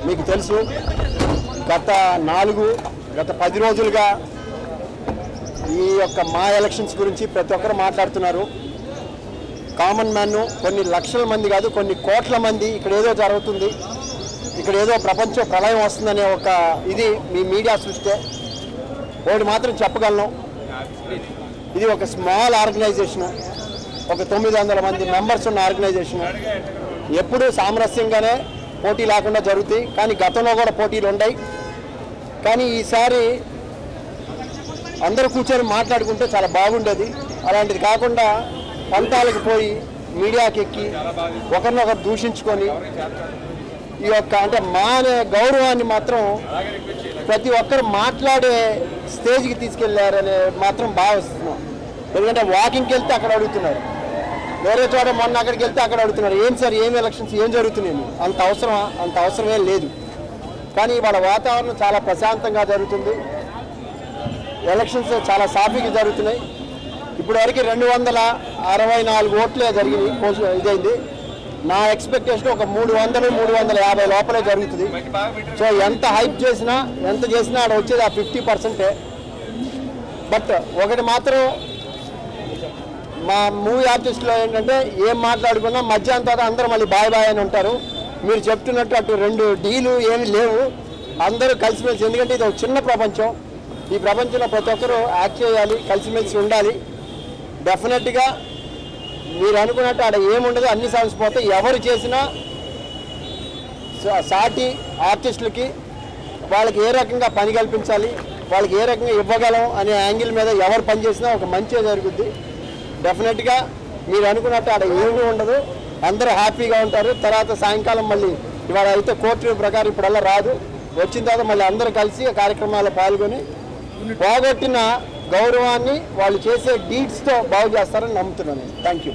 మీకు తెలుసు గత 10 రోజులుగా ఈ యొక్క మా ఎలక్షన్స్ గురించి ప్రతి ఒక్కరు మాట్లాడుతున్నారు. కామన్ మ్యాన్ కొన్ని లక్షల మంది కాదు కొన్ని కోట్ల మంది ఇక్కడ ఏదో జరుగుతుంది, ఇక్కడ ఏదో ప్రపంచ ప్రళయం వస్తుందనే ఒక ఇది మీ మీడియా సృష్టి. ఒకటి మాత్రం చెప్పగలను, ఇది ఒక స్మాల్ ఆర్గనైజేషన్, ఒక 900 మంది మెంబర్స్ ఉన్న ఆర్గనైజేషన్. ఎప్పుడూ సామరస్యంగానే పోటీ లేకుండా జరుగుతాయి, కానీ గతంలో కూడా పోటీలు ఉన్నాయి. కానీ ఈసారి అందరూ కూర్చొని మాట్లాడుకుంటే చాలా బాగుండేది. అలాంటిది కాకుండా పంతాలకు పోయి మీడియాకి ఎక్కి ఒకరినొకరు దూషించుకొని ఈ యొక్క అంటే మా అనే గౌరవాన్ని మాత్రం ప్రతి ఒక్కరు మాట్లాడే స్టేజ్కి తీసుకెళ్లారనే మాత్రం భావిస్తున్నాం. ఎందుకంటే వాకింగ్కి వెళ్తే అక్కడ అడుగుతున్నారు, వేరే చోట మొన్న అక్కడికి వెళ్తే అక్కడ అడుగుతున్నారు, ఏం సార్ ఏం ఎలక్షన్స్ ఏం జరుగుతున్నాయి, అంత అవసరమా? అంత అవసరమే లేదు. కానీ వాళ్ళ వాతావరణం చాలా ప్రశాంతంగా జరుగుతుంది, ఎలక్షన్స్ చాలా సాఫీగా జరుగుతున్నాయి. ఇప్పుడు వరకు 264 ఓట్లే జరిగినాయి, ఇదైంది. నా ఎక్స్పెక్టేషన్ ఒక 300-350 లోపలే జరుగుతుంది. సో ఎంత హైప్ చేసినా ఎంత చేసినా అక్కడ వచ్చేది ఆ 50%. బట్ ఒకటి మాత్రం మా మూవీ ఆర్టిస్టులో ఏంటంటే ఏం మాట్లాడుకున్నా మధ్యాహ్నం తర్వాత అందరూ మళ్ళీ బాయ్ బాయ్ అని ఉంటారు. మీరు చెప్తున్నట్టు అటు 2 డీలు ఏమి లేవు, అందరూ కలిసిమెలిసి. ఎందుకంటే ఇది ఒక చిన్న ప్రపంచం, ఈ ప్రపంచంలో ప్రతి ఒక్కరూ యాక్ట్ చేయాలి, కలిసిమెలిసి ఉండాలి. డెఫినెట్గా మీరు అనుకున్నట్టు ఆడ ఏముండదు, అన్ని సాగిపోతే ఎవరు చేసినా సాటి ఆర్టిస్టులకి వాళ్ళకి ఏ రకంగా పని కల్పించాలి, వాళ్ళకి ఏ రకంగా ఇవ్వగలం అనే యాంగిల్ మీద ఎవరు పనిచేసినా ఒక మంచిగా జరుగుద్ది. డెఫినెట్గా మీరు అనుకున్నట్టు ఆడ ఏమీ ఉండదు, అందరూ హ్యాపీగా ఉంటారు. తర్వాత సాయంకాలం మళ్ళీ ఇవాళ అయితే కోర్టు ప్రకారం ఇప్పుడల్లా రాదు, వచ్చిన తర్వాత మళ్ళీ అందరూ కలిసి కార్యక్రమాల్లో పాల్గొని పోగొట్టిన గౌరవాన్ని వాళ్ళు చేసే డీడ్స్తో బాగు చేస్తారని నమ్ముతున్నాను. Thank you.